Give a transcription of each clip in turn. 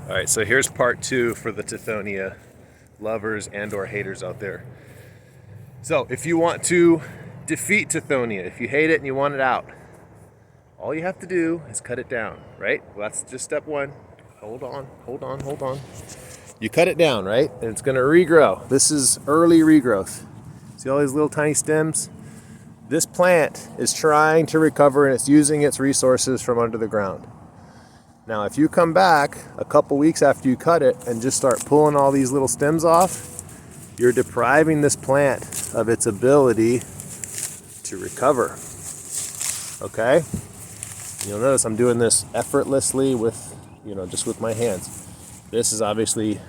All right, so here's part 2 for the Tithonia lovers and or haters out there. So if you want to defeat Tithonia, if you hate it and you want it out, all you have to do is cut it down, right? Well, that's just step 1. Hold on. You cut it down, right? And it's gonna regrow. This is early regrowth. See all these little tiny stems? This plant is trying to recover and it's using its resources from under the ground. Now, if you come back a couple weeks after you cut it and just start pulling all these little stems off, you're depriving this plant of its ability to recover. Okay? You'll notice I'm doing this effortlessly with, just with my hands. This is obviously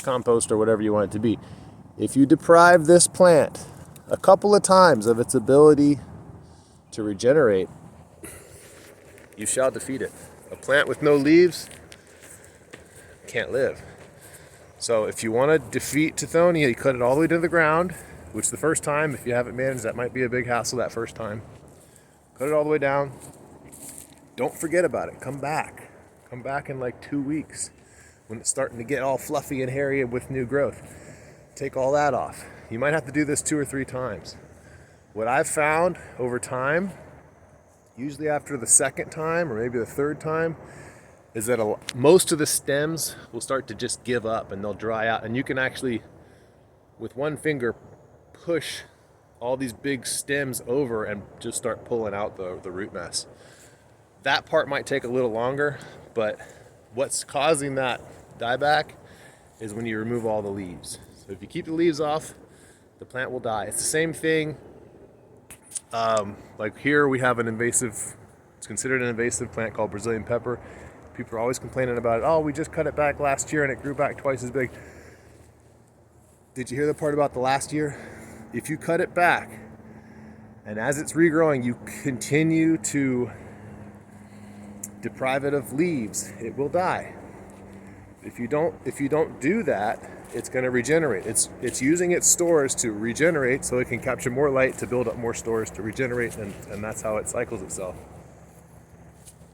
compost or whatever you want it to be. If you deprive this plant a couple of times of its ability to regenerate, you shall defeat it. A plant with no leaves can't live. So if you want to defeat Tithonia, you cut it all the way to the ground, which the first time, if you haven't managed, that might be a big hassle that first time. Cut it all the way down. Don't forget about it. Come back. Come back in like 2 weeks when it's starting to get all fluffy and hairy with new growth. Take all that off. You might have to do this 2 or 3 times. What I've found over time, usually after the second time or maybe the third time, is that most of the stems will start to just give up and they'll dry out, and you can actually with one finger push all these big stems over and just start pulling out the root mass. That part might take a little longer, but what's causing that dieback is when you remove all the leaves. So if you keep the leaves off, the plant will die. It's the same thing. Like here we have it's considered an invasive plant called Brazilian pepper. People are always complaining about it. Oh, we just cut it back last year and it grew back twice as big. Did you hear the part about the last year? If you cut it back and as it's regrowing, you continue to deprive it of leaves, it will die. If you don't do that, it's going to regenerate. It's using its stores to regenerate so it can capture more light to build up more stores to regenerate, and that's how it cycles itself.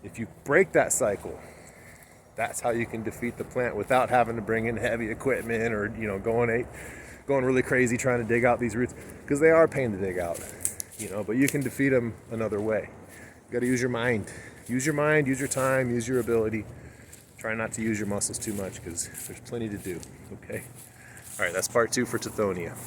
If you break that cycle, that's how you can defeat the plant without having to bring in heavy equipment or going really crazy trying to dig out these roots, because they are a pain to dig out, but you can defeat them another way. You got to use your mind. Use your mind, use your time, use your ability. Try not to use your muscles too much because there's plenty to do, okay? All right, that's part 2 for Tithonia.